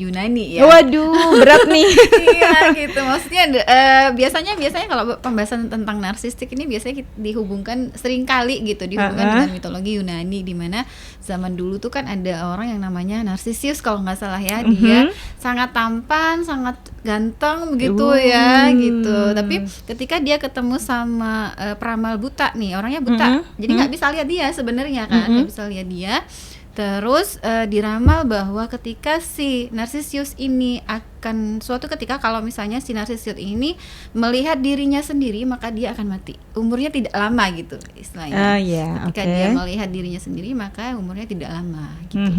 Yunani ya. Waduh, berat nih. Iya gitu, maksudnya biasanya kalau pembahasan tentang narsistik ini biasanya dihubungkan seringkali gitu dihubungkan dengan mitologi Yunani, di mana zaman dulu tuh kan ada orang yang namanya Narcissus kalau nggak salah ya. Dia sangat tampan, sangat ganteng begitu ya gitu. Tapi ketika dia ketemu sama peramal buta nih, orangnya buta, jadi nggak bisa lihat dia sebenarnya kan, nggak bisa lihat dia. Terus diramal bahwa ketika si Narcissus ini akan suatu ketika kalau misalnya si Narcissus ini melihat dirinya sendiri, maka dia akan mati. Umurnya tidak lama gitu istilahnya. Ketika dia melihat dirinya sendiri, maka umurnya tidak lama gitu.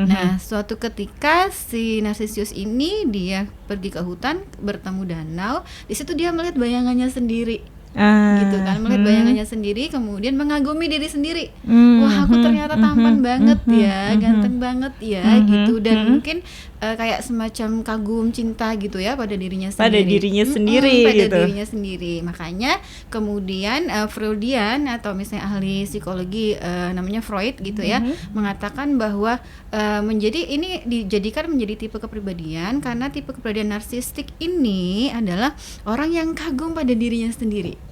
Nah, suatu ketika si Narcissus ini dia pergi ke hutan bertemu danau. Di situ dia melihat bayangannya sendiri. Gitu kan, melihat bayangannya sendiri, kemudian mengagumi diri sendiri. Wah, aku ternyata tampan banget ya, ganteng banget ya gitu. Dan mungkin kayak semacam kagum cinta gitu ya pada dirinya sendiri. Pada dirinya sendiri. Makanya kemudian Freudian atau misalnya ahli psikologi namanya Freud gitu ya, mengatakan bahwa ini dijadikan menjadi tipe kepribadian karena tipe kepribadian narsistik ini adalah orang yang kagum pada dirinya sendiri.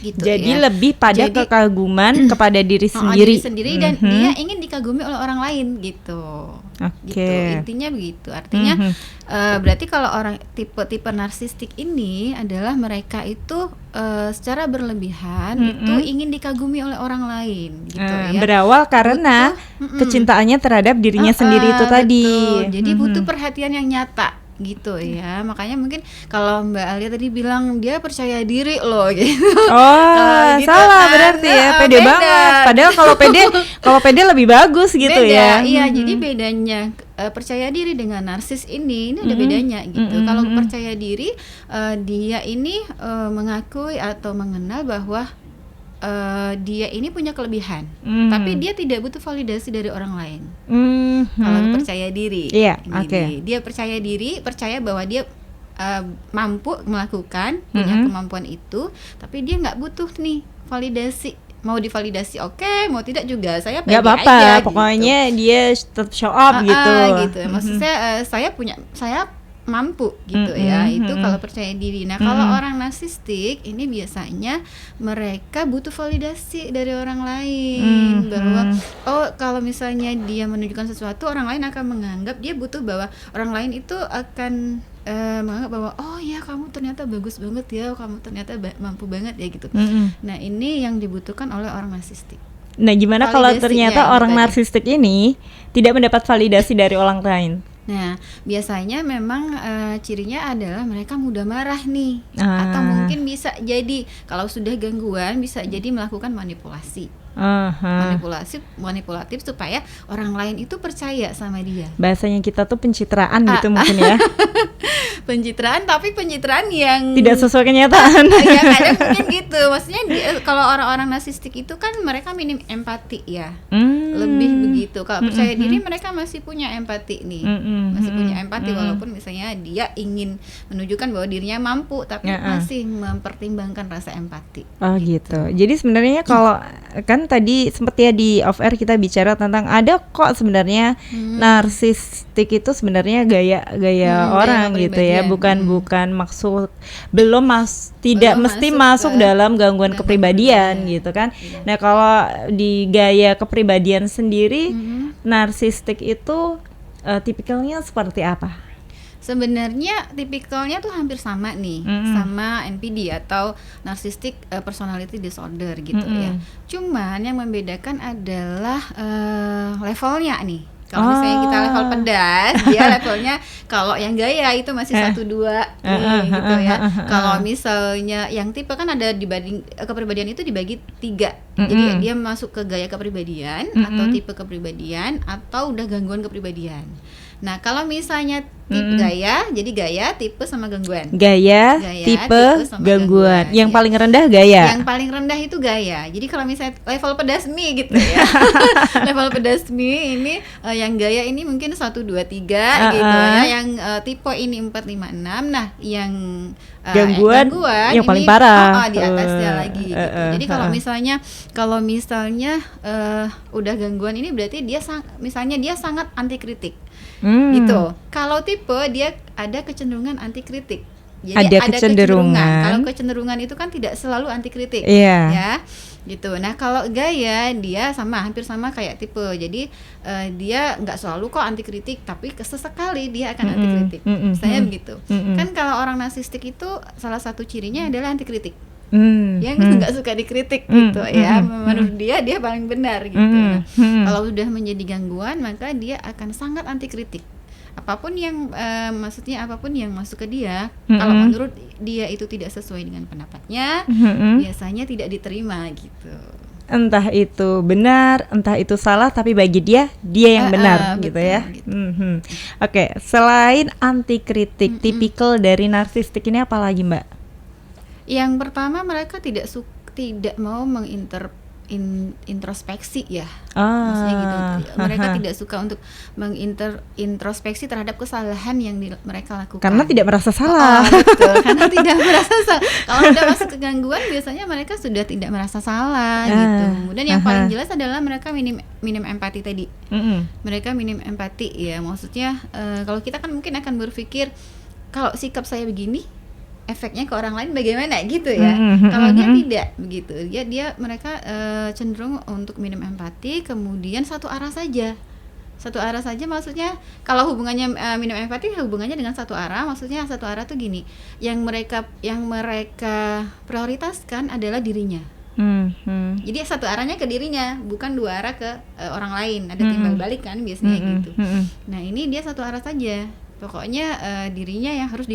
Gitu, jadi ya. lebih pada kekaguman kepada diri sendiri. Dan dia ingin dikagumi oleh orang lain gitu. Gitu. Intinya begitu. Artinya berarti kalau orang tipe narsistik ini adalah mereka itu secara berlebihan itu ingin dikagumi oleh orang lain gitu ya. Berawal karena kecintaannya terhadap dirinya sendiri itu tadi. Jadi butuh perhatian yang nyata gitu ya. Makanya mungkin kalau Mbak Alia tadi bilang dia percaya diri loh gitu. Gitu salah kan. Berarti ya pede banget. Padahal kalau pede lebih bagus gitu ya. Iya, jadi bedanya percaya diri dengan narsis ini ada bedanya gitu. Kalau percaya diri dia ini mengakui atau mengenal bahwa dia ini punya kelebihan, tapi dia tidak butuh validasi dari orang lain. Kalau percaya diri, dia percaya diri, percaya bahwa dia mampu melakukan, punya kemampuan itu, tapi dia nggak butuh nih validasi. Mau divalidasi oke, mau tidak juga saya pede aja. Nggak apa-apa, pokoknya gitu. Dia tetap show up gitu. Maksudnya saya mampu gitu ya. Itu kalau percaya diri. Nah, kalau orang narsistik ini biasanya mereka butuh validasi dari orang lain bahwa kalau misalnya dia menunjukkan sesuatu, orang lain akan menganggap dia butuh bahwa orang lain itu akan menganggap bahwa ya kamu ternyata bagus banget ya, kamu ternyata mampu banget ya gitu. Nah, ini yang dibutuhkan oleh orang narsistik. Nah, gimana kalau ternyata orang narsistik ini tidak mendapat validasi dari orang lain? Nah, biasanya memang cirinya adalah mereka mudah marah nih, atau mungkin bisa jadi kalau sudah gangguan bisa jadi melakukan manipulatif supaya orang lain itu percaya sama dia. Bahasanya kita tuh pencitraan gitu mungkin ya. Pencitraan, tapi pencitraan yang tidak sesuai kenyataan. Ya kadang mungkin gitu. Maksudnya kalau orang-orang narsistik itu kan mereka minim empati ya. Lebih begitu. Kalau percaya diri mereka masih punya empati nih. Masih punya empati walaupun misalnya dia ingin menunjukkan bahwa dirinya mampu, tapi masih mempertimbangkan rasa empati. Gitu. Jadi sebenarnya kalau kan tadi sempat ya di off air kita bicara tentang ada kok sebenarnya narsistik itu sebenarnya gaya orang gitu ya, bukan maksud tidak mesti masuk dalam gangguan kepribadian gitu kan. Nah, kalau di gaya kepribadian sendiri narsistik itu tipikalnya seperti apa? Sebenarnya tipikalnya tuh hampir sama nih, sama NPD atau narcissistic personality disorder gitu ya. Cuman yang membedakan adalah levelnya nih. Kalau misalnya kita level pedas, dia levelnya kalau yang gaya itu masih 1-2 nih gitu ya. Kalau misalnya yang tipe kan ada dibanding kepribadian itu dibagi 3. Jadi dia masuk ke gaya kepribadian atau tipe kepribadian atau udah gangguan kepribadian. Nah, kalau misalnya tipe gaya, jadi gaya, tipe sama gangguan. Gaya tipe gangguan. Yang paling rendah gaya. Yang paling rendah itu gaya. Jadi kalau misalnya level pedas mie gitu ya. Level pedas mie ini yang gaya ini mungkin 1 2 3 gitu ya. Yang tipe ini 4 5 6. Nah, yang gangguan yang paling ini, parah di atasnya lagi gitu. Jadi kalau misalnya udah gangguan ini berarti dia misalnya dia sangat anti kritik. Gitu. Kalau tipe dia ada kecenderungan anti kritik. Jadi Ada kecenderungan. Kalau kecenderungan itu kan tidak selalu anti kritik, Iya. ya, gitu. Nah kalau gaya dia hampir sama kayak tipe. Jadi dia nggak selalu kok anti kritik, tapi sesekali dia akan anti kritik. Saya begitu. Kan kalau orang narsistik itu salah satu cirinya adalah anti kritik. Yang nggak suka dikritik gitu ya. Menurut dia paling benar gitu. Nah, kalau sudah menjadi gangguan maka dia akan sangat anti kritik. Apapun yang apapun yang masuk ke dia, kalau menurut dia itu tidak sesuai dengan pendapatnya, biasanya tidak diterima gitu. Entah itu benar, entah itu salah, tapi bagi dia yang benar gitu betul, ya. gitu. Oke, selain anti kritik, tipikal dari narsistik ini apa lagi, Mbak? Yang pertama, mereka tidak mau introspeksi ya. Maksudnya gitu. Mereka tidak suka untuk introspeksi terhadap kesalahan yang mereka lakukan. Karena tidak merasa salah. Betul, karena tidak merasa salah. Kalau sudah masuk ke gangguan biasanya mereka sudah tidak merasa salah gitu. Kemudian yang paling jelas adalah mereka minim empati tadi. Mereka minim empati ya. Maksudnya kalau kita kan mungkin akan berpikir kalau sikap saya begini, efeknya ke orang lain bagaimana gitu ya. Kalau dia tidak begitu. Mereka cenderung untuk minim empati, kemudian satu arah saja. Maksudnya kalau hubungannya minim empati, hubungannya dengan satu arah. Maksudnya satu arah tuh gini. Yang mereka prioritaskan adalah dirinya. Jadi satu arahnya ke dirinya, bukan dua arah ke orang lain. Ada timbal balik kan biasanya gitu. Nah, ini dia satu arah saja. Pokoknya dirinya yang harus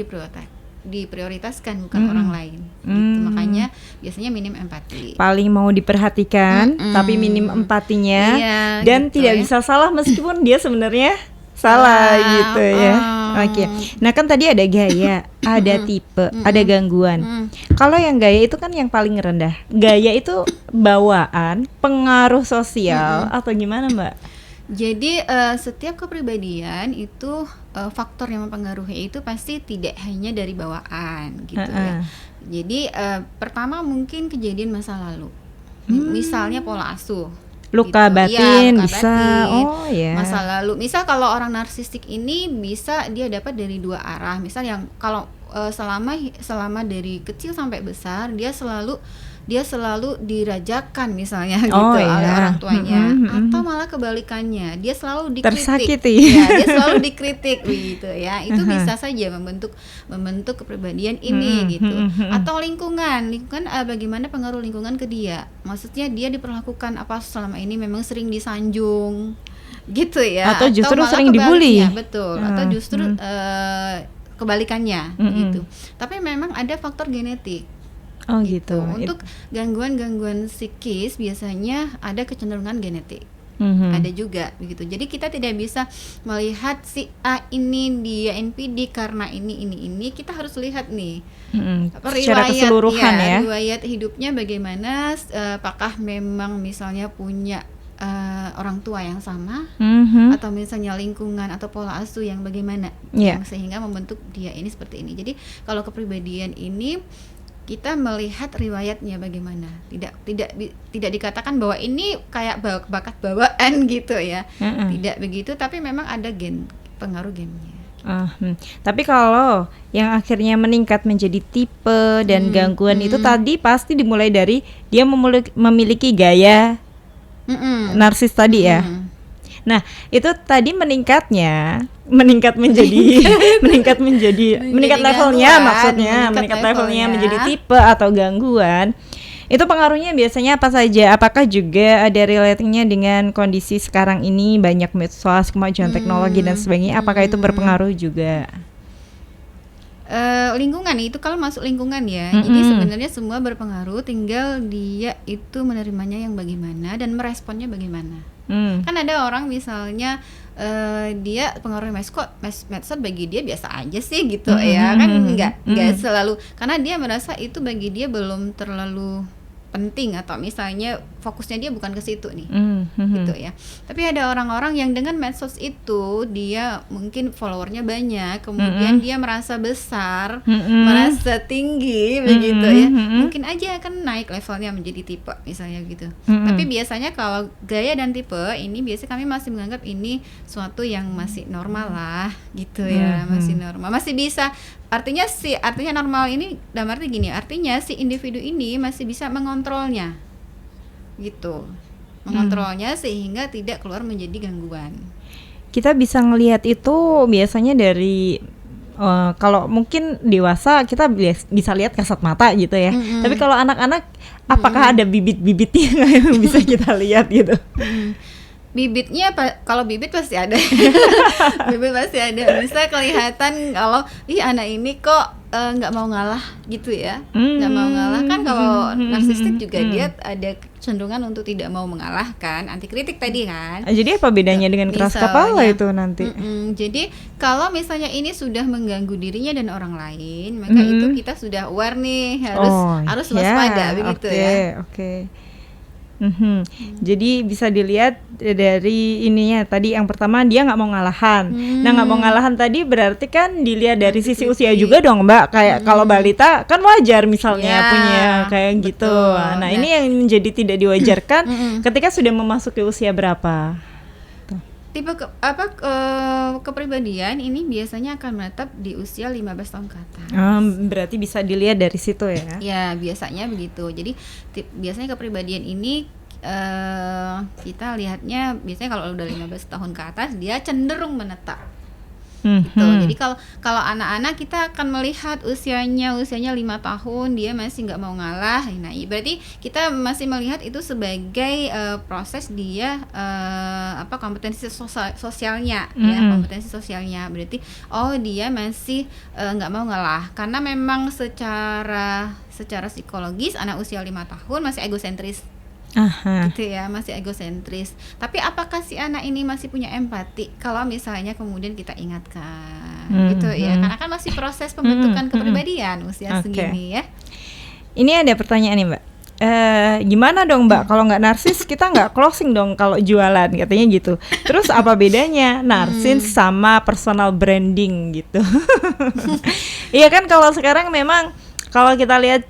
diprioritaskan bukan orang lain gitu. Makanya biasanya minim empati, paling mau diperhatikan tapi minim empatinya, dan gitu tidak bisa salah meskipun dia sebenarnya salah gitu ya. Oke. Nah kan tadi ada gaya, ada tipe, ada gangguan. Kalau yang gaya itu kan yang paling rendah. Gaya itu bawaan, pengaruh sosial atau gimana, Mbak? Jadi setiap kepribadian itu faktor yang mempengaruhi itu pasti tidak hanya dari bawaan gitu ya. Jadi pertama mungkin kejadian masa lalu, misalnya pola asuh, luka gitu. batin Luka bisa, batin, masa lalu. Misal kalau orang narsistik ini bisa dia dapat dari dua arah. Misal yang kalau selama dari kecil sampai besar dia selalu dirajakan misalnya gitu oleh orang tuanya, atau malah kebalikannya dia selalu dikritik, tersakiti. Ya, dia selalu dikritik gitu ya. Itu bisa saja membentuk kepribadian ini gitu. Atau lingkungan bagaimana pengaruh lingkungan ke dia. Maksudnya dia diperlakukan apa selama ini, memang sering disanjung gitu ya, atau justru sering dibully. Betul. Atau justru kebalikannya gitu. Tapi memang ada faktor genetik. Gitu. Untuk gangguan-gangguan psikis biasanya ada kecenderungan genetik. Ada juga begitu. Jadi kita tidak bisa melihat si A ini dia NPD karena ini. Kita harus lihat nih secara keseluruhan ya. Riwayat hidupnya bagaimana, apakah memang misalnya punya orang tua yang sama, atau misalnya lingkungan atau pola asuh yang bagaimana yang sehingga membentuk dia ini seperti ini. Jadi kalau kepribadian ini kita melihat riwayatnya bagaimana. Tidak dikatakan bahwa ini kayak bakat bawaan gitu ya. Tidak begitu, tapi memang ada pengaruh gennya. Tapi kalau yang akhirnya meningkat menjadi tipe dan gangguan itu tadi pasti dimulai dari dia memiliki gaya narsis tadi ya. Nah, itu tadi meningkat levelnya menjadi tipe atau gangguan. Itu pengaruhnya biasanya apa saja? Apakah juga ada relatingnya dengan kondisi sekarang ini, banyak medsos, kemajuan teknologi dan sebagainya? Apakah itu berpengaruh juga? Lingkungan itu kalau masuk lingkungan ya. Jadi sebenarnya semua berpengaruh, tinggal dia itu menerimanya yang bagaimana dan meresponnya bagaimana. Kan ada orang misalnya dia pengaruh medsos bagi dia biasa aja sih gitu ya kan, nggak selalu, karena dia merasa itu bagi dia belum terlalu penting, atau misalnya fokusnya dia bukan ke situ nih, gitu ya. Tapi ada orang-orang yang dengan medsos itu dia mungkin followernya banyak, kemudian dia merasa besar, merasa tinggi, begitu ya. Mungkin aja akan naik levelnya menjadi tipe misalnya gitu. Tapi biasanya kalau gaya dan tipe ini biasanya kami masih menganggap ini suatu yang masih normal lah, gitu ya, masih normal, masih bisa. Artinya normal ini dalam arti gini, artinya si individu ini masih bisa mengontrolnya, gitu, mengontrolnya sehingga tidak keluar menjadi gangguan. Kita bisa ngelihat itu biasanya dari kalau mungkin dewasa kita bisa lihat kasat mata gitu ya. Tapi kalau anak-anak, apakah ada bibit-bibitnya yang bisa kita lihat gitu? Bibitnya kalau bibit pasti ada. Bibit pasti ada. Bisa kelihatan kalau anak ini kok nggak mau ngalah gitu ya, nggak mau ngalah kan. Kalau narsistik juga dia ada kecenderungan untuk tidak mau mengalahkan, anti kritik tadi kan. Jadi apa bedanya dengan keras kepala itu nanti? Jadi kalau misalnya ini sudah mengganggu dirinya dan orang lain, maka itu kita sudah aware nih, harus waspada, begitu ya. Jadi bisa dilihat dari ininya tadi, yang pertama dia nggak mau ngalahan. Nah, nggak mau ngalahan tadi berarti kan dilihat dari sisi usia juga dong, Mbak. Kayak kalau balita kan wajar misalnya punya kayak gitu. Nah, ini yang menjadi tidak diwajarkan ketika sudah memasuki usia berapa? Tipe kepribadian ini biasanya akan menetap di usia 15 tahun ke atas. Berarti bisa dilihat dari situ ya? Ya, biasanya begitu. Jadi biasanya kepribadian ini kita lihatnya biasanya kalau udah 15 tahun ke atas dia cenderung menetap. Gitu. Jadi kalau anak-anak kita akan melihat usianya 5 tahun dia masih nggak mau ngalah. Nah, berarti kita masih melihat itu sebagai proses dia kompetensi sosialnya ya, kompetensi sosialnya. Berarti dia masih nggak mau ngalah karena memang secara psikologis anak usia 5 tahun masih egosentris. Gitu ya, masih egosentris. Tapi apakah si anak ini masih punya empati kalau misalnya kemudian kita ingatkan, gitu ya, karena kan masih proses pembentukan kepribadian usia segini ya. Ini ada pertanyaan nih, Mbak. Gimana dong, Mbak, kalau nggak narsis kita nggak closing dong kalau jualan, katanya gitu. Terus apa bedanya narsis sama personal branding gitu? Iya kan, kalau sekarang memang kalau kita lihat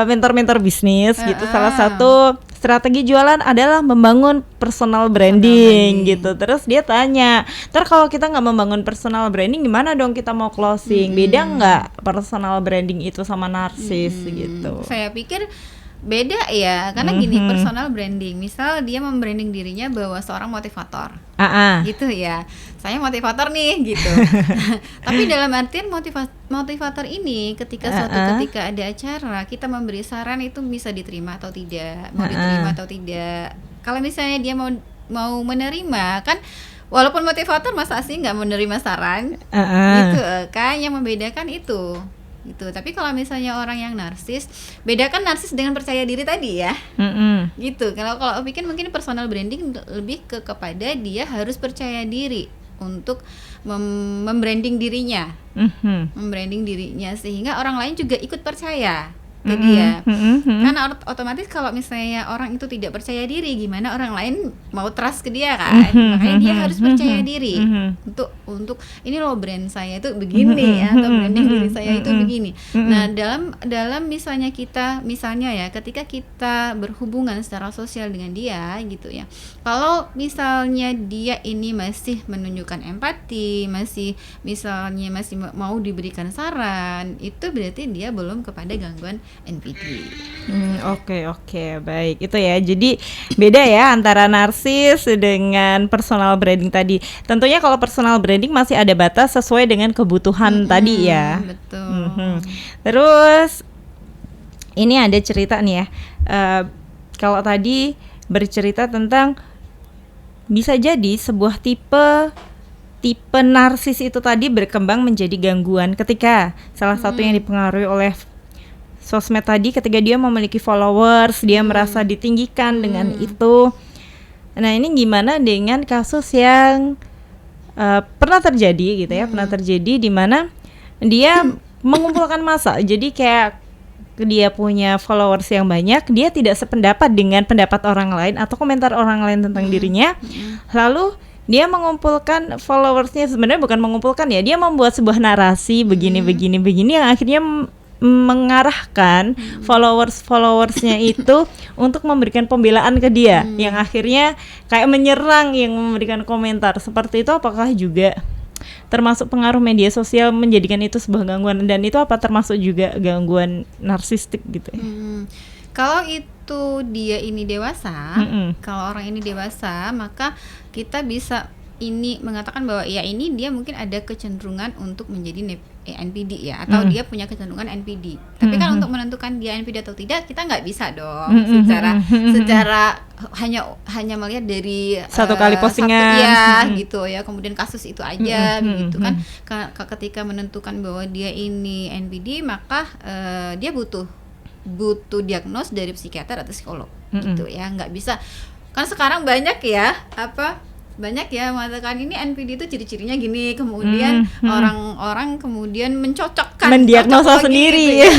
mentor-mentor bisnis gitu, salah satu strategi jualan adalah membangun personal branding gitu. Terus dia tanya, kalau kita nggak membangun personal branding gimana dong kita mau closing? Beda nggak personal branding itu sama narsis gitu? Saya pikir beda ya, karena gini, personal branding, misal dia membranding dirinya bahwa seorang motivator, gitu ya, saya motivator nih gitu. Tapi dalam artian motivator ini ketika ketika ada acara kita memberi saran itu bisa diterima atau tidak, mau diterima atau tidak. Kalau misalnya dia mau menerima kan, walaupun motivator masa sih nggak menerima saran, gitu kan, yang membedakan itu. Gitu. Tapi kalau misalnya orang yang narsis, bedakan narsis dengan percaya diri tadi ya. Gitu. Kalau pikir mungkin personal branding lebih kepada dia harus percaya diri untuk membranding dirinya. Membranding dirinya sehingga orang lain juga ikut percaya ke dia. Karena otomatis kalau misalnya orang itu tidak percaya diri, gimana orang lain mau trust ke dia kan? Makanya dia harus percaya diri untuk ini loh brand saya itu begini ya, atau branding diri saya itu begini. Nah, dalam misalnya ya ketika kita berhubungan secara sosial dengan dia gitu ya. Kalau misalnya dia ini masih menunjukkan empati, masih mau diberikan saran, itu berarti dia belum kepada gangguan NPD. Oke, baik. Itu ya. Jadi beda ya antara narsis dengan personal branding tadi. Tentunya kalau personal branding masih ada batas sesuai dengan kebutuhan tadi ya. Betul. Terus ini ada cerita nih ya. Kalau tadi bercerita tentang bisa jadi sebuah tipe narsis itu tadi berkembang menjadi gangguan ketika salah satu yang dipengaruhi oleh sosmed tadi, ketika dia memiliki followers, dia merasa ditinggikan dengan itu. Nah, ini gimana dengan kasus yang pernah terjadi gitu ya, pernah terjadi di mana dia mengumpulkan massa. Jadi kayak dia punya followers yang banyak, dia tidak sependapat dengan pendapat orang lain atau komentar orang lain tentang dirinya. Lalu dia mengumpulkan followersnya, sebenarnya bukan mengumpulkan ya, dia membuat sebuah narasi begini yang akhirnya mengarahkan followersnya itu untuk memberikan pembelaan ke dia, yang akhirnya kayak menyerang yang memberikan komentar seperti itu. Apakah juga termasuk pengaruh media sosial menjadikan itu sebuah gangguan, dan itu apa termasuk juga gangguan narsistik gitu ya? Kalau itu dia ini dewasa, kalau orang ini dewasa, maka kita bisa ini mengatakan bahwa ya ini dia mungkin ada kecenderungan untuk menjadi NPD ya, atau dia punya kecenderungan NPD. Tapi kan untuk menentukan dia NPD atau tidak, kita nggak bisa dong secara hanya melihat dari satu kali postingan gitu ya, kemudian kasus itu aja gitu kan. Ketika menentukan bahwa dia ini NPD, maka dia butuh diagnos dari psikiater atau psikolog gitu ya. Nggak bisa kan sekarang banyak ya mengatakan ini NPD itu ciri-cirinya gini, kemudian orang-orang kemudian mendiagnosa sendiri gitu ya.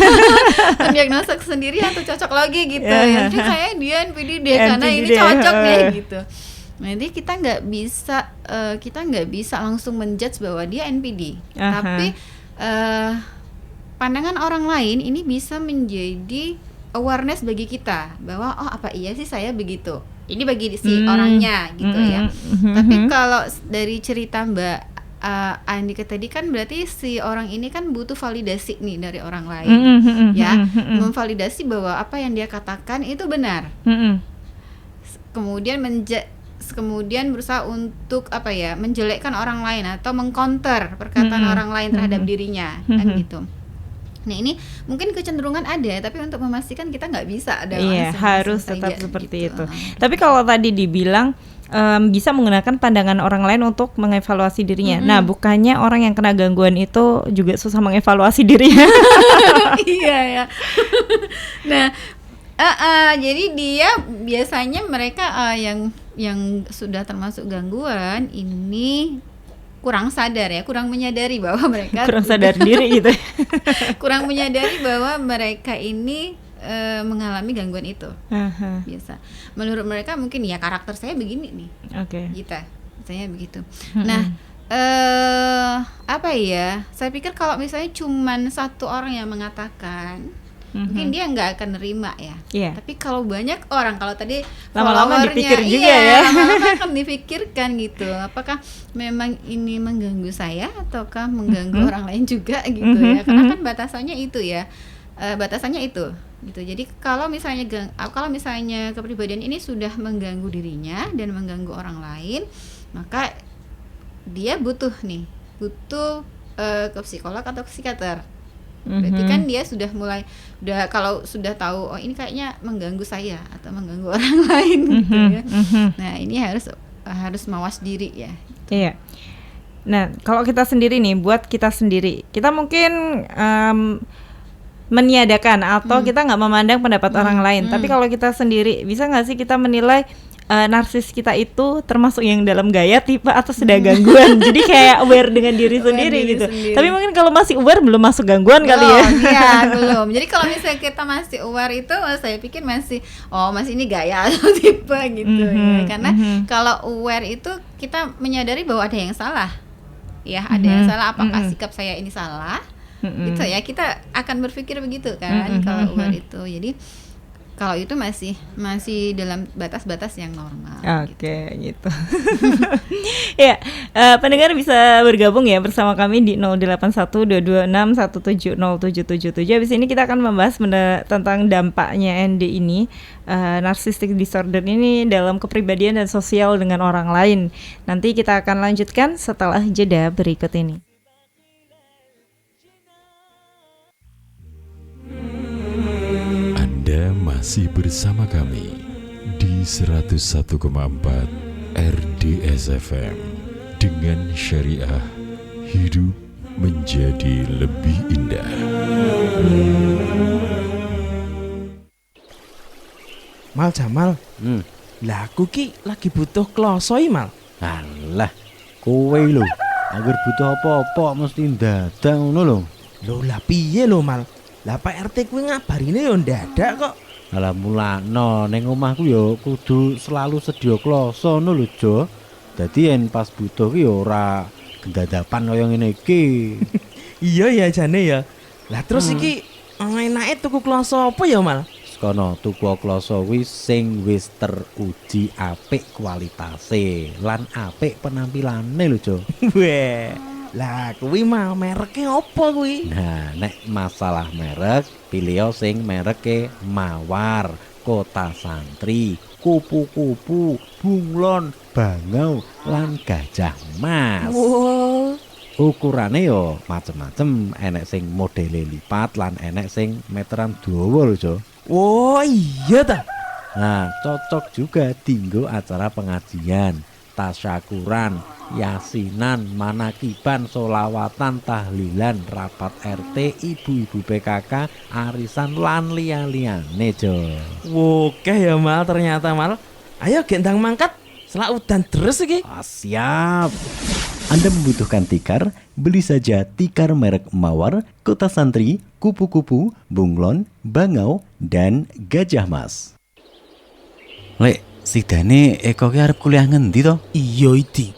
Mendiagnosa sendiri atau cocok lagi gitu ya. Jadi kayak dia NPD deh karena ini cocok deh gitu. Nanti kita nggak bisa langsung menjudge bahwa dia NPD. Tapi pandangan orang lain ini bisa menjadi awareness bagi kita bahwa oh apa iya sih saya begitu. Ini bagi si orangnya gitu ya. Tapi kalau dari cerita Mbak Andika tadi kan berarti si orang ini kan butuh validasi nih dari orang lain, ya, memvalidasi bahwa apa yang dia katakan itu benar. Kemudian berusaha untuk menjelekkan orang lain atau mengcounter perkataan orang lain terhadap dirinya, kan gitu. Nah ini mungkin kecenderungan ada, tapi untuk memastikan kita nggak bisa ada. Iya, harus tetap seperti itu. Tapi kalau tadi dibilang bisa menggunakan pandangan orang lain untuk mengevaluasi dirinya. Nah, bukannya orang yang kena gangguan itu juga susah mengevaluasi dirinya? Iya ya. Nah, jadi dia biasanya mereka yang sudah termasuk gangguan ini kurang sadar ya, kurang menyadari bahwa mereka kurang sadar diri gitu. Kurang menyadari bahwa mereka ini mengalami gangguan itu. Biasa. Menurut mereka mungkin ya karakter saya begini nih. Gitu. Saya begitu. Nah, saya pikir kalau misalnya cuman satu orang yang mengatakan, mungkin dia nggak akan nerima ya. Tapi kalau banyak orang, kalau tadi lama-lama dipikir juga ya. Lama-lama akan dipikirkan gitu. Apakah memang ini mengganggu saya ataukah mengganggu orang lain juga gitu ya? Karena kan batasannya itu ya. Batasannya itu gitu. Jadi kalau misalnya kepribadian ini sudah mengganggu dirinya dan mengganggu orang lain, maka dia butuh ke psikolog atau psikiater. Berarti kan dia kalau sudah tahu oh ini kayaknya mengganggu saya atau mengganggu orang lain gitu ya. Nah, ini harus mawas diri ya. Iya. Nah, kalau kita sendiri nih, buat kita sendiri, kita mungkin meniadakan atau kita nggak memandang pendapat orang lain. Tapi kalau kita sendiri, bisa nggak sih kita menilai narsis kita itu termasuk yang dalam gaya tipe atau sedang gangguan? Jadi kayak aware dengan diri sendiri gitu. Tapi mungkin kalau masih aware belum masuk gangguan kali ya. Iya, belum. Jadi kalau misalnya kita masih aware itu, saya pikir masih ini gaya atau tipe gitu ya. Karena kalau aware itu kita menyadari bahwa ada yang salah. Ya, ada yang salah, apakah sikap saya ini salah? Gitu ya. Kita akan berpikir begitu kan kalau aware itu. Jadi kalau itu masih dalam batas-batas yang normal. Oke, gitu. Ya, pendengar bisa bergabung ya bersama kami di 081226170777. Habis ini kita akan membahas tentang dampaknya ND ini, narcissistic disorder ini dalam kepribadian dan sosial dengan orang lain. Nanti kita akan lanjutkan setelah jeda berikut ini. Masih bersama kami di 101,4 RDS FM dengan syariah hidup menjadi lebih indah. Mal Jamal, lah aku ki lagi butuh klosoi Mal. Alah, kowe lho, agar butuh apa-apa mesti dadak ngono lho. Lho lah piye lho Mal? Lah Pak RT kuwi ngabarine yo ndadak kok. Alah mulakno ning omahku ya kudu selalu sedia kloso ngono lho, Jo. Dadi yen pas butuh ki ya ora gendadapan kaya ngene iki. Iya ya jane ya. Lah terus iki enake tuku kloso apa ya, Mal? Kono tuku kloso kuwi sing wis teruji apik kualitase lan apik penampilane lho, Jo. Weh. Lah kuwi mah mereke apa kuwi? Nah, nek masalah merek, pilih sing mereke Mawar, Kota Santri, Kupu-kupu, Bunglon, Bangau, lan Gajah Mas. Wow. Ukurane yo macem-macem, enek sing modele lipat lan enek sing meteran dawa lho, Jo. Oh iya ta. Nah, cocok juga dinggo acara pengajian, tasyakuran, yasinan, manakiban, solawatan, tahlilan, rapat RT, ibu-ibu PKK, arisan lan liya-liyane, Jo. Oke ya Mal ternyata Mal. Ayo gendang mangkat. Selak udan deres iki. Siap. Anda membutuhkan tikar? Beli saja tikar merek Mawar, Kota Santri, Kupu-kupu, Bunglon, Bangau, dan Gajah Mas. Lek, sidane Eko ki arep kuliah ngendi to? Iya iki.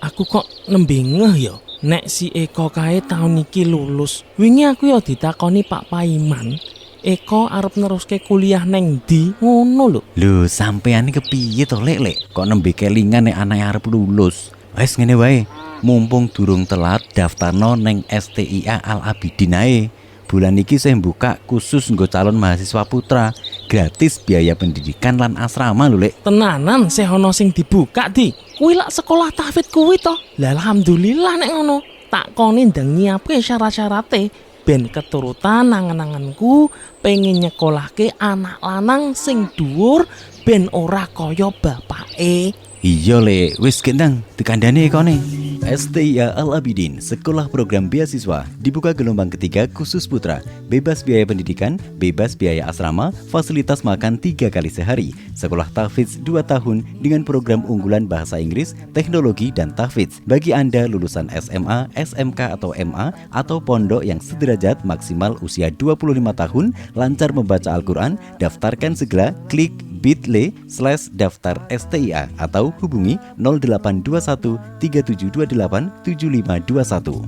Aku kok nembe ngeh ya. Nek si Eko kae tahun iki lulus. Wingi aku ya ditakoni Pak Paiman, Eko arep neruske kuliah neng ndi? Ngono lho. Lho, sampean iki kepiye to, Lek? Kok nembe kelingan nek anake arep lulus? Wes ngene wae. Mumpung durung telat daftarno neng STIA Al Abidin ae. Bulan iki saya buka khusus nggo calon mahasiswa putra, gratis biaya pendidikan lan asrama lho, Lek. Tenanan sih ono sing dibuka di. Kuwi lak sekolah tahfidz kuwi to. Lah alhamdulillah nek ngono. Tak koni ndang nyiapke syarat-syarate ben keturutan angen-angenku pengen nyekolahke anak lanang sing dhuwur ben ora kaya bapake. Iya, Lek, wis gendang dikandani ekone. STIA Al Abidin, sekolah program beasiswa, dibuka gelombang ketiga khusus putra, bebas biaya pendidikan, bebas biaya asrama, fasilitas makan 3 kali sehari, sekolah tahfidz 2 tahun dengan program unggulan bahasa Inggris, teknologi, dan tahfidz. Bagi Anda lulusan SMA, SMK atau MA, atau pondok yang sederajat maksimal usia 25 tahun, lancar membaca Al-Quran, daftarkan segera, klik bit.ly/daftar STIA atau hubungi 0821 3728 7521.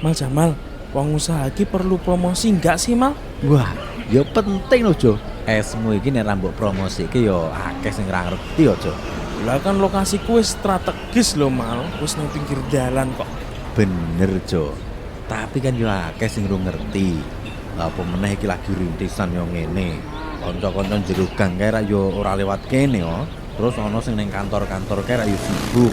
Mal Jamal, wong usaha iki perlu promosi enggak sih, Mal? Wah, ya penting loh, Jo. Esmu iki nek rambut promosi iki ya akeh sing ora ngerti ya, Jo. Lah kan lokasiku wis strategis lho, Mal. Wis nang pinggir dalan kok. Bener, Jo. Tapi kan ya akeh sing ora ngerti. Apa meneh iki lagi rintisan yo ngene. Kanca-kanca jero gang kae ra yo ora lewat kene yo. Terus ana sing ning kantor-kantor kae ra yo sibuk.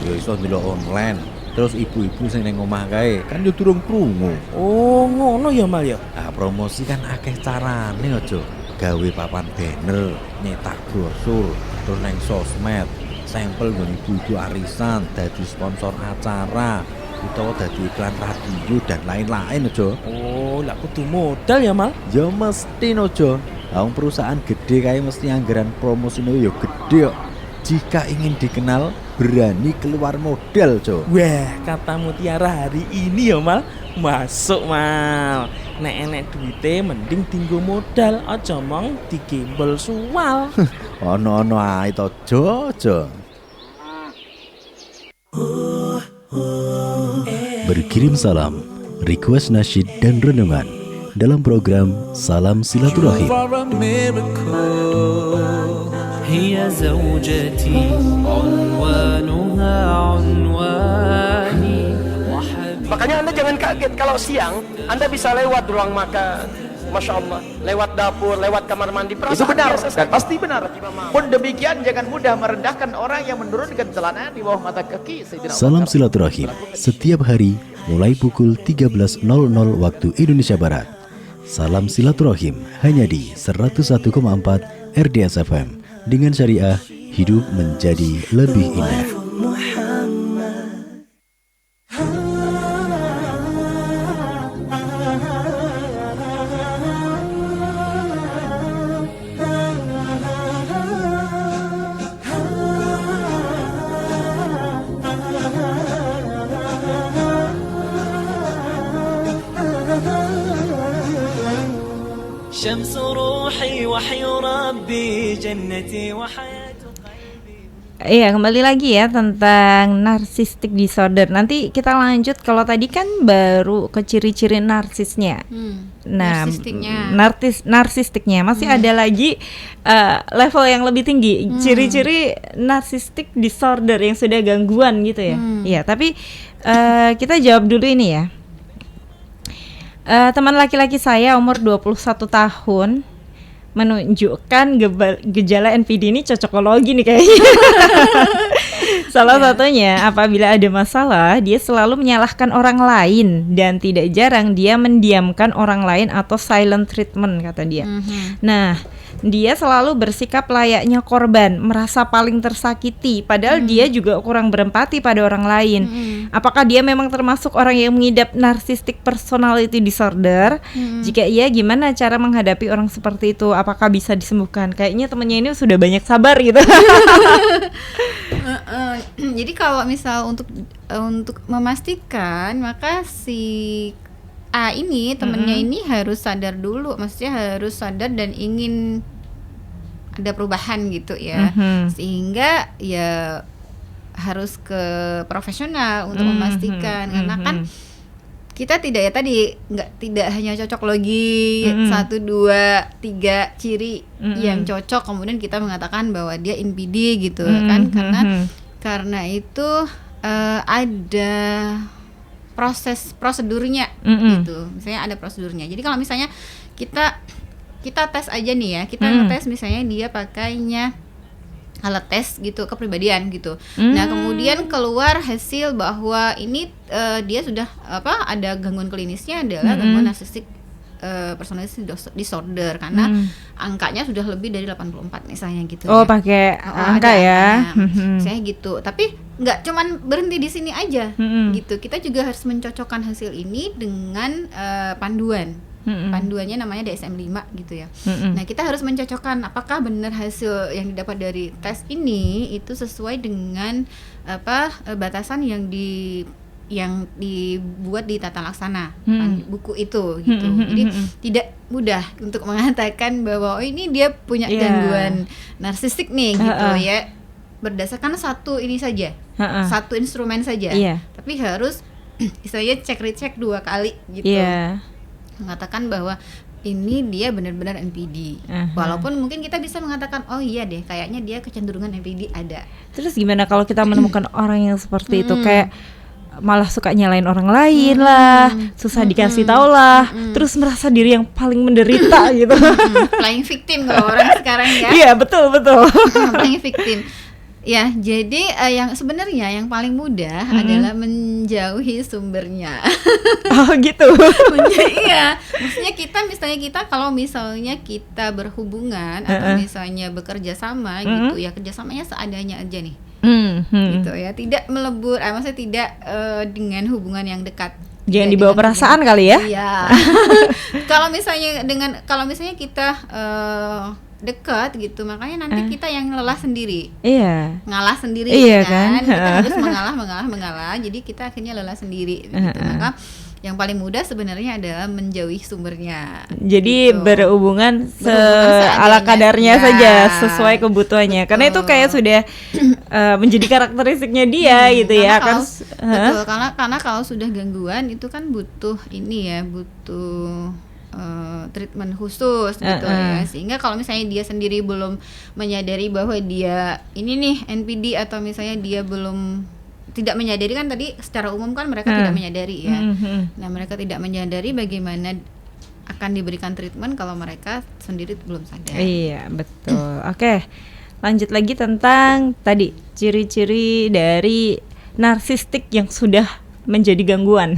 Yo iso ndelok online. Terus ibu-ibu sing ning omah kae kan yo durung krungu. Oh, ngono ya, Mal ya. Ah, promosi kan akeh carane yo, Jo. Gawe papan banner, nyetak brosur, terus neng sosmed, sampel nggon ibu-ibu arisan, dadi sponsor acara, utawa dadi iklan radio dan lain-lain, Jo. Oh, lah kudu modal ya, Mal. Ya mesti no, Jo. Wong perusahaan gede kayak mesti anggaran promosine ya gede kok. Jika ingin dikenal, berani keluar modal, Jo. Wah, kata Mutiara hari ini ya, Mal. Masuk, Mal. Nek enek duite mending tinggo modal, aja mong digembel suwal. Ono-ono ae to, Jo. Berkirim salam, request nasyid dan renungan dalam program Salam Silaturahim. هي زوجتي عنوانها عنواني وحبيبي. Makanya Anda jangan kaget kalau siang Anda bisa lewat ruang makan, Masya Allah, lewat dapur, lewat kamar mandi. Itu benar dan pasti benar. Pun demikian jangan mudah merendahkan orang yang menurunkan celana di bawah mata kaki Sayyidina Salam Abubakar. Silaturahim setiap hari mulai pukul 13.00 waktu Indonesia Barat. Salam Silaturahim hanya di 101,4 RDS FM. Dengan syariah, hidup menjadi lebih indah. شمس روحي وحي ربي جنتي وحياة. Iya, kembali lagi ya tentang narcissistic disorder. Nanti kita lanjut, kalau tadi kan baru ke ciri-ciri narsisnya. Nah, narsistiknya masih ada lagi level yang lebih tinggi, ciri-ciri narcissistic disorder yang sudah gangguan gitu ya. Iya, tapi kita jawab dulu ini ya. Teman laki-laki saya umur 21 tahun menunjukkan gejala NPD. Ini cocokologi nih kayaknya. Salah satunya, apabila ada masalah, dia selalu menyalahkan orang lain dan tidak jarang dia mendiamkan orang lain atau silent treatment kata dia. Nah, dia selalu bersikap layaknya korban, merasa paling tersakiti, padahal dia juga kurang berempati pada orang lain. Apakah dia memang termasuk orang yang mengidap narcissistic personality disorder? Jika iya, gimana cara menghadapi orang seperti itu? Apakah bisa disembuhkan? Kayaknya temennya ini sudah banyak sabar gitu. Jadi kalau misal untuk memastikan, maka si A ini temennya ini harus sadar dulu, maksudnya harus sadar dan ingin ada perubahan gitu ya, sehingga ya harus ke profesional untuk memastikan, karena kan kita tidak tidak hanya cocok logi 1, 2, 3 ciri yang cocok kemudian kita mengatakan bahwa dia NPD gitu kan, karena itu ada prosedurnya gitu. Misalnya ada prosedurnya. Jadi kalau misalnya kita tes aja nih ya, kita ngetes misalnya dia pakainya alat tes gitu kepribadian gitu. Nah, kemudian keluar hasil bahwa ini dia sudah ada gangguan klinisnya adalah gangguan narcissistic personality disorder, karena angkanya sudah lebih dari 84 misalnya gitu. Oh, ya. Pakai angka ya. Misalnya gitu. Tapi nggak cuman berhenti di sini aja gitu. Kita juga harus mencocokkan hasil ini dengan panduan. Panduannya namanya DSM-5 gitu ya. Nah, kita harus mencocokkan apakah benar hasil yang didapat dari tes ini itu sesuai dengan batasan yang dibuat di tata laksana buku itu gitu. Jadi tidak mudah untuk mengatakan bahwa ini dia punya gangguan narsistik nih gitu ya, berdasarkan satu ini saja, satu instrumen saja. Tapi harus istilahnya cek 2 kali gitu. Mengatakan bahwa ini dia benar-benar NPD. Walaupun mungkin kita bisa mengatakan oh iya deh, kayaknya dia kecenderungan NPD ada. Terus gimana kalau kita menemukan orang yang seperti itu, kayak malah suka nyalain orang lain lah, susah dikasih tahu lah, terus merasa diri yang paling menderita gitu. Playing victim kalau orang sekarang ya. Iya, betul. Playing victim. Ya, jadi yang sebenarnya yang paling mudah adalah menjauhi sumbernya. Oh gitu. Iya, maksudnya kita kalau misalnya kita berhubungan atau misalnya bekerja sama gitu ya, kerjasamanya seadanya aja nih. Gitu ya, tidak melebur, maksudnya tidak dengan hubungan yang dekat. Jangan dibawa perasaan kali ya. Iya. Kalau misalnya kita dekat gitu, makanya nanti kita yang lelah sendiri. Ngalah sendiri kan? Kita harus mengalah. Jadi kita akhirnya lelah sendiri gitu. Maka yang paling mudah sebenarnya adalah menjauhi sumbernya. Jadi gitu. berhubungan ala kadarnya saja, sesuai kebutuhannya. Karena itu kayak sudah menjadi karakteristiknya dia gitu ya kan. Betul, karena kalau sudah gangguan itu kan butuh treatment khusus gitu ya, sehingga kalau misalnya dia sendiri belum menyadari bahwa dia ini nih NPD, atau misalnya dia belum tidak menyadari, kan tadi secara umum kan mereka tidak menyadari ya. Nah, mereka tidak menyadari bagaimana akan diberikan treatment kalau mereka sendiri belum sadar. Iya, betul. Oke, lanjut lagi tentang tadi ciri-ciri dari narsistik yang sudah menjadi gangguan.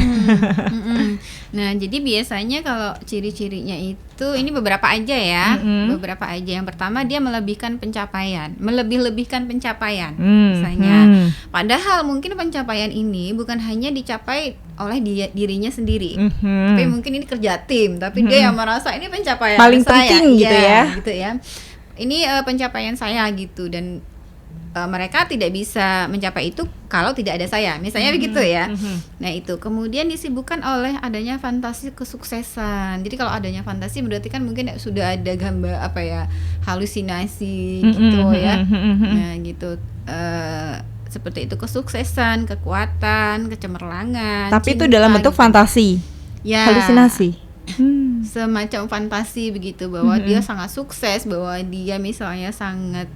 Nah, jadi biasanya kalau ciri-cirinya itu ini beberapa aja ya, beberapa aja. Yang pertama, dia melebihkan pencapaian, melebih-lebihkan pencapaian, misalnya. Padahal mungkin pencapaian ini bukan hanya dicapai oleh dirinya sendiri, tapi mungkin ini kerja tim, tapi dia yang merasa ini pencapaian paling saya, penting gitu ya. Gitu ya. Ini pencapaian saya gitu, dan mereka tidak bisa mencapai itu kalau tidak ada saya, misalnya begitu ya. Nah itu kemudian disibukkan oleh adanya fantasi kesuksesan. Jadi kalau adanya fantasi berarti kan mungkin sudah ada gambar halusinasi gitu ya. Nah gitu seperti itu, kesuksesan, kekuatan, kecemerlangan. Tapi cinta, itu dalam bentuk gitu. fantasi, Ya, halusinasi. semacam fantasi begitu, bahwa dia sangat sukses, bahwa dia misalnya sangat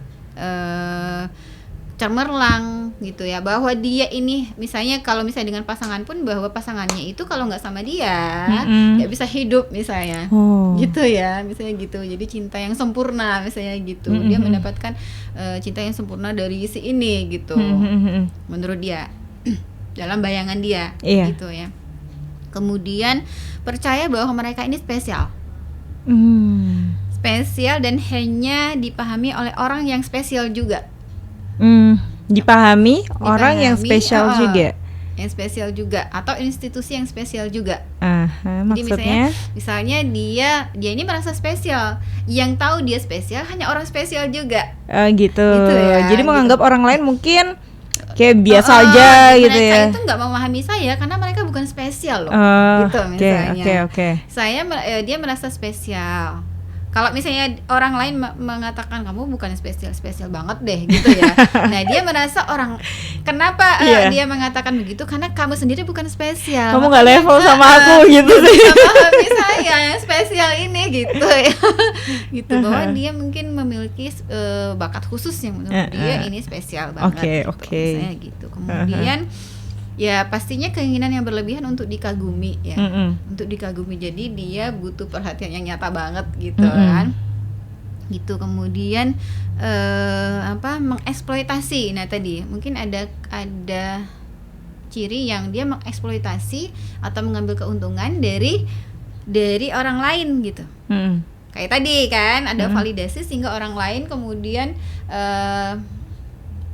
cemerlang gitu ya, bahwa dia ini misalnya kalau misalnya dengan pasangan pun, bahwa pasangannya itu kalau nggak sama dia nggak bisa hidup misalnya. Gitu ya, misalnya gitu. Jadi cinta yang sempurna misalnya gitu, dia mendapatkan cinta yang sempurna dari si ini gitu, menurut dia dalam bayangan dia gitu ya. Kemudian percaya bahwa mereka ini spesial, spesial dan hanya dipahami oleh orang yang spesial juga. Dipahami orang yang spesial juga. Yang spesial juga, atau institusi yang spesial juga. Maksudnya? Jadi misalnya dia ini merasa spesial. Yang tahu dia spesial hanya orang spesial juga. Gitu ya, jadi menganggap orang lain mungkin kayak biasa aja gitu ya. Mereka itu nggak memahami saya karena mereka bukan spesial loh. Gitu misalnya. Dia merasa spesial. Kalau misalnya orang lain mengatakan kamu bukan spesial banget deh gitu ya. Nah dia merasa kenapa dia mengatakan begitu, karena kamu sendiri bukan spesial. Kamu nggak level sama aku gitu sih. Memahami saya yang spesial ini gitu ya. Gitu bahwa dia mungkin memiliki bakat khusus yang menurut dia ini spesial banget. Gitu. Misalnya gitu. Kemudian ya pastinya keinginan yang berlebihan untuk dikagumi ya, untuk dikagumi. Jadi dia butuh perhatian yang nyata banget gitu kan, gitu. Kemudian mengeksploitasi. Nah tadi mungkin ada ciri yang dia mengeksploitasi atau mengambil keuntungan dari orang lain gitu. Kayak tadi kan ada validasi sehingga orang lain kemudian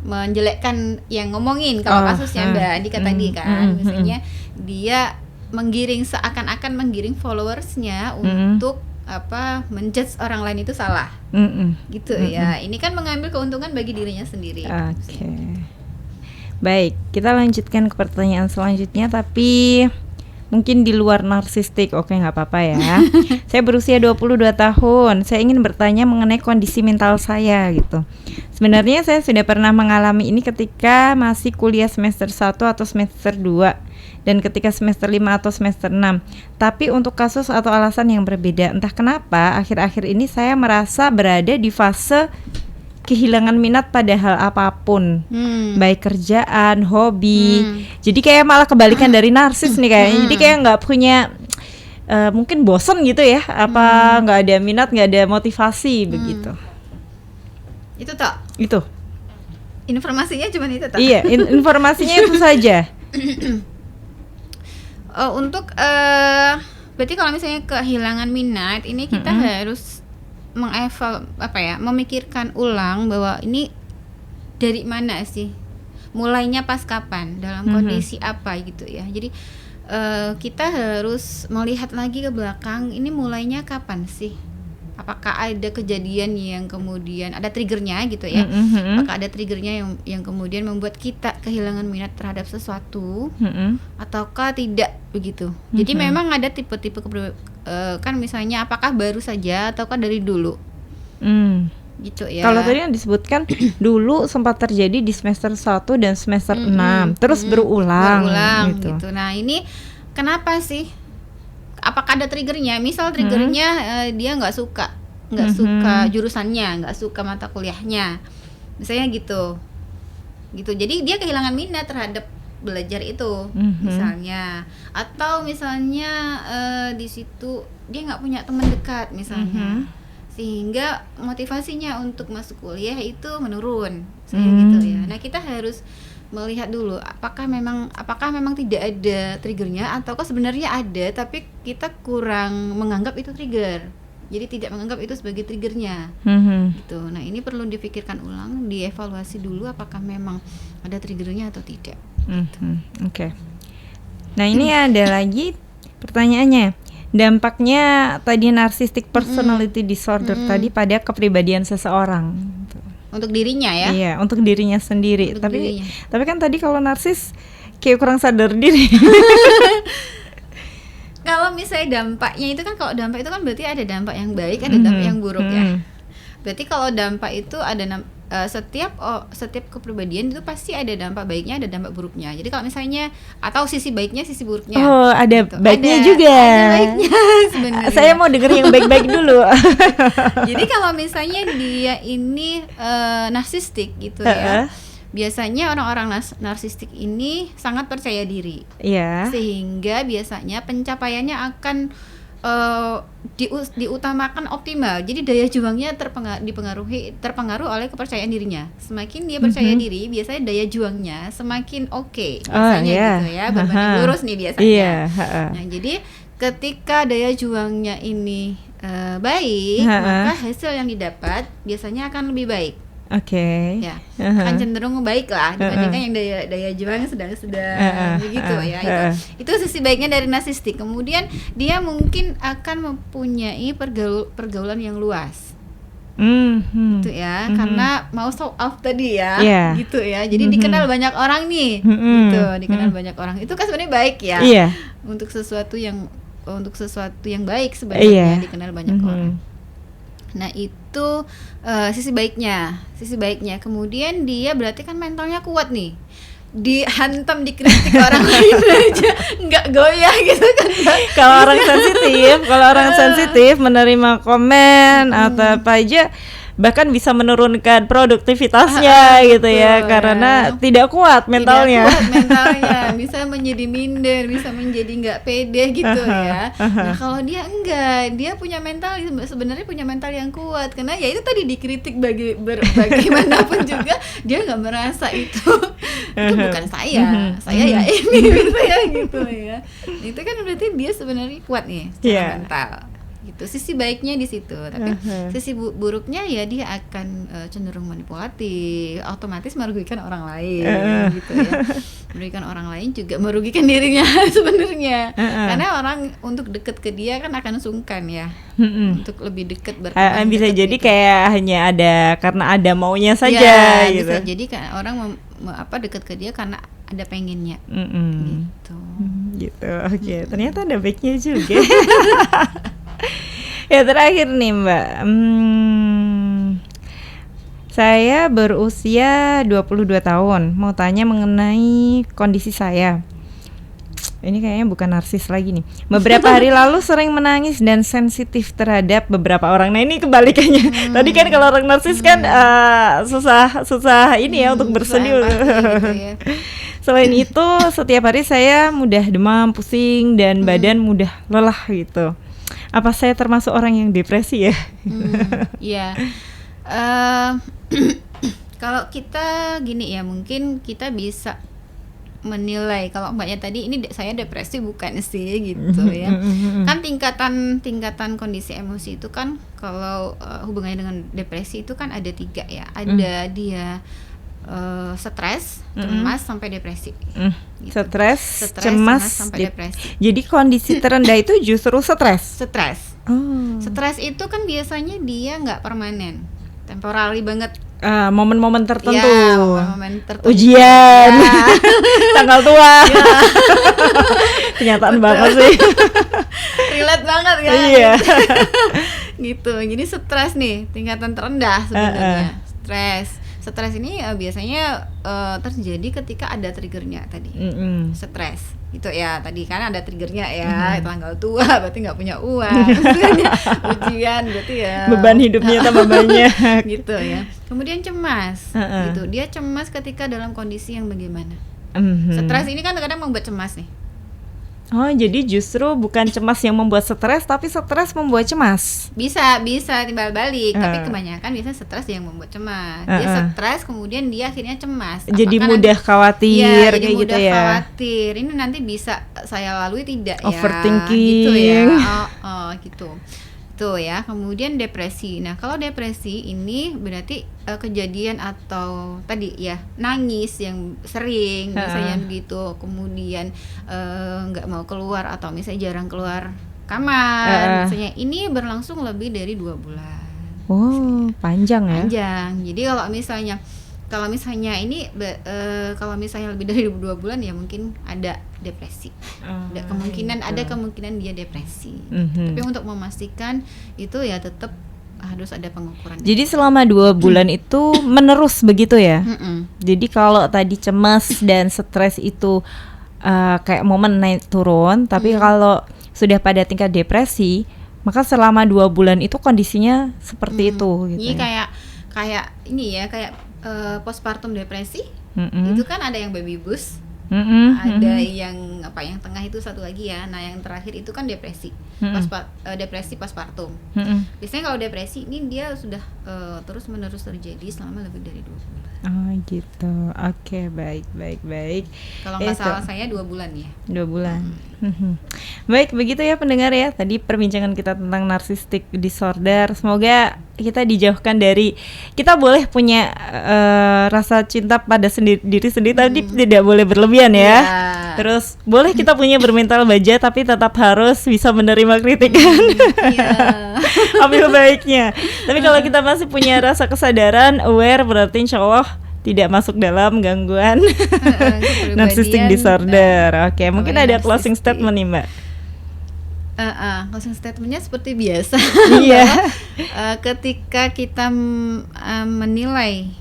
menjelekkan yang ngomongin. Kalau kasusnya Mbak Andika tadi kan, misalnya dia seakan-akan menggiring followersnya untuk menjudge orang lain itu salah, gitu ya. Ini kan mengambil keuntungan bagi dirinya sendiri. Baik, kita lanjutkan ke pertanyaan selanjutnya, tapi mungkin di luar narsistik. Oke, nggak apa-apa ya. Saya berusia 22 tahun. Saya ingin bertanya mengenai kondisi mental saya gitu. Sebenarnya saya sudah pernah mengalami ini ketika masih kuliah semester 1 atau semester 2 dan ketika semester 5 atau semester 6. Tapi untuk kasus atau alasan yang berbeda. Entah kenapa akhir-akhir ini saya merasa berada di fase kehilangan minat pada hal apapun, baik kerjaan, hobi. Jadi kayak malah kebalikan dari narsis nih kayaknya. Jadi kayak nggak punya mungkin bosen gitu ya, nggak ada minat, nggak ada motivasi begitu. Itu tak? Itu. Informasinya cuma itu tak? Iya, informasinya itu saja. Berarti kalau misalnya kehilangan minat ini kita harus memikirkan ulang bahwa ini dari mana sih, mulainya pas kapan, dalam kondisi apa gitu ya. Jadi kita harus melihat lagi ke belakang, ini mulainya kapan sih, apakah ada kejadian yang kemudian ada triggernya gitu ya, apakah ada triggernya yang kemudian membuat kita kehilangan minat terhadap sesuatu, ataukah tidak begitu. Jadi memang ada tipe-tipe kan misalnya apakah baru saja ataukah dari dulu, gitu ya. Kalau tadi yang disebutkan dulu sempat terjadi di semester 1 dan semester 6 terus berulang gitu. Nah ini kenapa sih, apakah ada triggernya? Misal triggernya dia nggak suka jurusannya, nggak suka mata kuliahnya misalnya gitu. Jadi dia kehilangan minat terhadap belajar itu misalnya, atau misalnya di situ dia nggak punya teman dekat misalnya, sehingga motivasinya untuk masuk kuliah itu menurun, gitu ya. Nah kita harus melihat dulu apakah memang tidak ada triggernya, ataukah sebenarnya ada tapi kita kurang menganggap itu trigger, jadi tidak menganggap itu sebagai triggernya, gitu. Nah ini perlu dipikirkan ulang, dievaluasi dulu apakah memang ada triggernya atau tidak. Oke. Nah ini ada lagi pertanyaannya, dampaknya tadi narcissistic personality disorder tadi pada kepribadian seseorang. Untuk dirinya ya. Iya, untuk dirinya sendiri. Untuk Tapi dirinya. tapi kan tadi kalau narsis kayak kurang sadar diri. Kalau misalnya dampaknya itu kan, kalau dampak itu kan berarti ada dampak yang baik, ada dampak yang buruk ya. Berarti kalau dampak itu ada setiap kepribadian itu pasti ada dampak baiknya, ada dampak buruknya. Jadi kalau misalnya, atau sisi baiknya, sisi buruknya. Oh, ada gitu. baiknya Ada- juga. Ada baiknya sebenarnya. Saya mau denger yang baik-baik dulu. Jadi kalau misalnya dia ini narsistik gitu ya, biasanya orang-orang narsistik ini sangat percaya diri, Iya. sehingga biasanya pencapaiannya akan diutamakan optimal. Jadi daya juangnya terpengaruh oleh kepercayaan dirinya. Semakin dia percaya diri, biasanya daya juangnya semakin oke. Biasanya gitu ya, berbanding lurus nih biasanya. Iya. Nah, jadi ketika daya juangnya ini baik, maka hasil yang didapat biasanya akan lebih baik. Oke. Ya, akan cenderung baik lah dibandingkan yang daya juang sedang-sedang begitu ya. Itu sisi baiknya dari narsistik. Kemudian dia mungkin akan mempunyai pergaulan yang luas. Gitu ya, karena mau show off tadi ya, gitu ya. Jadi dikenal banyak orang nih, gitu, dikenal banyak orang. Itu kan sebenarnya baik ya. Iya. Untuk sesuatu yang baik sebenarnya dikenal banyak orang. Nah, itu sisi baiknya. Kemudian dia berarti kan mentalnya kuat nih. Dihantam, dikritik orang lain aja nggak goyah gitu kan. Kalau orang sensitif menerima komen atau apa aja, bahkan bisa menurunkan produktivitasnya gitu ya, karena tidak kuat mentalnya. Bisa menjadi minder, bisa menjadi nggak pede gitu ya. Nah, kalau dia enggak, dia punya mental, sebenarnya punya mental yang kuat, karena ya itu tadi dikritik bagaimanapun juga dia nggak merasa itu bukan saya ya ini gitu ya, gitu ya. Itu kan berarti dia sebenarnya kuat nih secara mental. Gitu. Sisi baiknya di situ, tapi sisi buruknya ya dia akan cenderung manipulatif, otomatis merugikan orang lain, gitu ya. Merugikan orang lain juga merugikan dirinya sebenarnya, karena orang untuk deket ke dia kan akan sungkan ya, untuk lebih dekat berteman. Bisa jadi gitu. kayak hanya ada karena ada maunya saja gitu. Bisa jadi kan orang dekat ke dia karena ada pengennya, gitu. Gitu. Oke, ternyata ada baiknya juga. Ya, terakhir nih Mbak, saya berusia 22 tahun, mau tanya mengenai kondisi saya. Ini kayaknya bukan narsis lagi nih. Beberapa hari lalu sering menangis dan sensitif terhadap beberapa orang. Nah, ini kebalikannya. Tadi kan kalau orang narsis kan susah ini ya untuk bersedih. Gitu ya. Selain itu, setiap hari saya mudah demam, pusing, dan badan mudah lelah gitu. Apa saya termasuk orang yang depresi ya? Iya. Kalau kita gini ya, mungkin kita bisa menilai kalau mbaknya tadi ini saya depresi bukan sih gitu ya. Kan tingkatan kondisi emosi itu kan kalau hubungannya dengan depresi itu kan ada 3 ya. Ada dia stres, cemas sampai depresi. Gitu. Stres, cemas sampai depresi. Jadi kondisi terendah itu justru stres. Stres itu kan biasanya dia nggak permanen, temporary banget. Momen-momen tertentu. Ya, momen tertentu. Ujian, tanggal tua. Kenyataan banget sih. Relate banget kan? Iya. Gitu. Jadi stres nih, tingkatan terendah sebenarnya. Stres ini biasanya terjadi ketika ada triggernya tadi. Stres gitu ya, tadi kan ada triggernya ya, tanggal tua berarti nggak punya uang, ujian berarti ya beban hidupnya tambah banyak gitu ya. Kemudian cemas gitu, dia cemas ketika dalam kondisi yang bagaimana. Stres ini kan kadang membuat cemas nih. Oh, jadi justru bukan cemas yang membuat stres, tapi stres membuat cemas. Bisa timbal balik, tapi kebanyakan biasanya stres yang membuat cemas. Dia stres, kemudian dia akhirnya cemas. Jadi Apakah mudah khawatir, jadi kayak mudah gitu ya. khawatir. Ini nanti bisa saya lalui tidak ya? Overthinking. Gitu ya. Gitu. Tuh ya. Kemudian depresi. Nah, kalau depresi ini berarti kejadian atau tadi ya nangis yang sering, misalnya begitu. Kemudian nggak mau keluar atau misalnya jarang keluar kamar. Misalnya ini berlangsung lebih dari 2 bulan. Oh, panjang ya? Panjang. Jadi kalau misalnya ini kalau misalnya lebih dari 2 bulan ya mungkin ada depresi. Ada kemungkinan dia depresi. Tapi untuk memastikan itu ya tetap harus ada pengukuran. Jadi selama 2 bulan itu menerus begitu ya? Jadi kalau tadi cemas dan stres itu kayak momen naik turun, tapi kalau sudah pada tingkat depresi, maka selama 2 bulan itu kondisinya seperti itu gitu. Ini kayak postpartum depresi. Itu kan ada yang baby blues. Ada yang tengah itu satu lagi ya. Nah, yang terakhir itu kan depresi. Depresi postpartum. Biasanya kalau depresi ini dia sudah terus-menerus terjadi selama lebih dari 2 bulan. Oh gitu. Oke, baik. Kalau nggak salah saya 2 bulan ya. 2 bulan. Baik, begitu ya pendengar ya. Tadi perbincangan kita tentang narcissistic disorder. Semoga kita dijauhkan dari, kita boleh punya rasa cinta pada diri sendiri, tapi tidak boleh berlebihan ya. Terus boleh kita punya bermental baja, tapi tetap harus bisa menerima kritikan. Ambil baiknya. Tapi kalau kita masih punya rasa kesadaran, aware, berarti insya Allah tidak masuk dalam gangguan narcissistic disorder. Oke, mungkin ada closing statement nih Mbak. Closing statementnya seperti biasa. Iya. Ketika kita menilai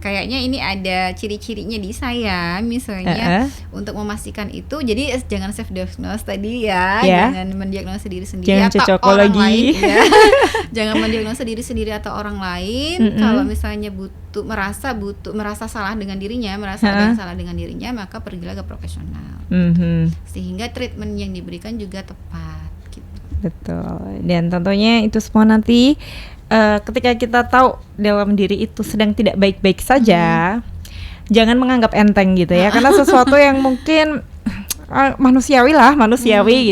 kayaknya ini ada ciri-cirinya di saya, misalnya untuk memastikan itu, jadi jangan self diagnose tadi ya, jangan mendiagnosa diri sendiri atau orang lain ya. Jangan mendiagnosa diri sendiri atau orang lain. Kalau misalnya merasa salah dengan dirinya, merasa ada yang salah dengan dirinya, maka pergilah ke profesional. Sehingga treatment yang diberikan juga tepat gitu. Betul. Dan tentunya itu semua nanti ketika kita tahu dalam diri itu sedang tidak baik-baik saja, jangan menganggap enteng gitu ya, karena sesuatu yang mungkin manusiawi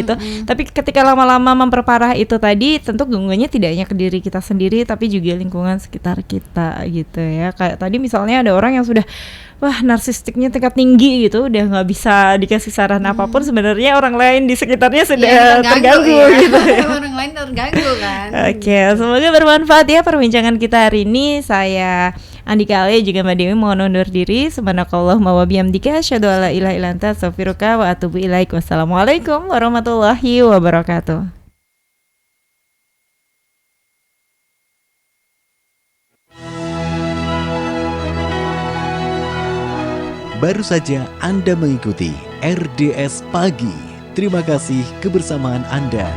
gitu. Tapi ketika lama-lama memperparah itu tadi, tentu gangguannya tidak hanya ke diri kita sendiri, tapi juga lingkungan sekitar kita gitu ya. Kayak tadi misalnya ada orang yang sudah narsistiknya tingkat tinggi gitu, udah nggak bisa dikasih saran apapun, sebenarnya orang lain di sekitarnya sudah terganggu gitu ya. Orang lain terganggu kan. Oke, semoga bermanfaat ya perbincangan kita hari ini. Saya Andika Ale juga Mbak Dewi mohon undur diri. Subhanakallahumma wa bihamdika asyhadu alla ilaha illa anta astaghfiruka wa atubu ilaik. Wassalamualaikum warahmatullahi wabarakatuh. Baru saja Anda mengikuti RDS Pagi. Terima kasih kebersamaan Anda.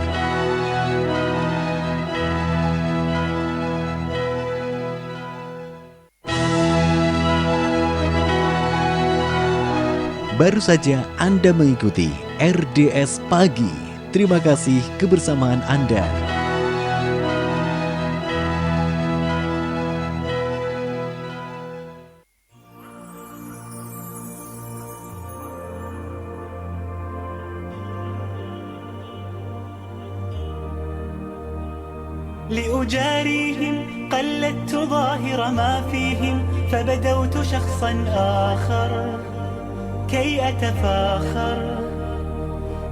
Baru saja Anda mengikuti RDS Pagi. Terima kasih kebersamaan Anda. لأجاريهم قلدت ظاهر ما فيهم فبدوت شخصا آخر كي أتفاخر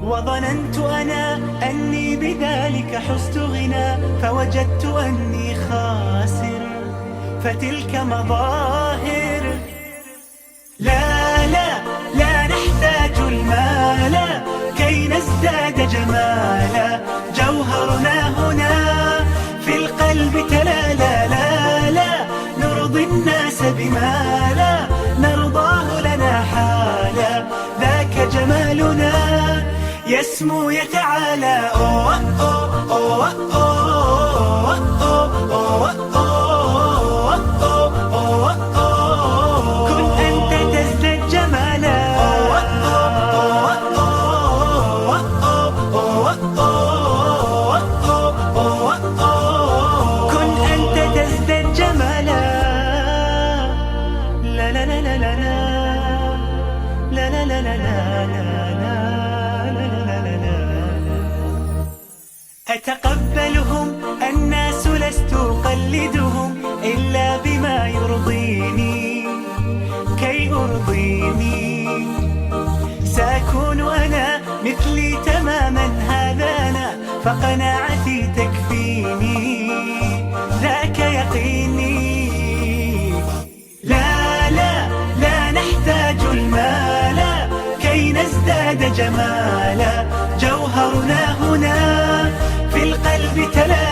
وظننت أنا أني بذلك حزت غنى فوجدت أني خاسر فتلك مظاهر لا لا لا نحتاج المال كي نزداد جمالا جوهرنا هنا في القلب تلالا لا لا نرضي الناس بما لا نرضاه لنا حالا ذاك جمالنا يسمو يتعالى أوه أوه أوه أوه أوه أوه أوه أوه كن أنت تزداد جمالا أوه أوه أوه أوه أوه كن أنت تزداد جمالا لا لا لا لا لا لا لا لا لا لا أتقبلهم الناس لست أقلدهم إلا بما يرضيني كي أرضيني سأكون أنا مثلي تماما هذا أنا فقناعتي تكفيني ذاك يعطيني. لا لا لا نحتاج المال كي نزداد جمالا، جوهرنا هنا في القلب تلا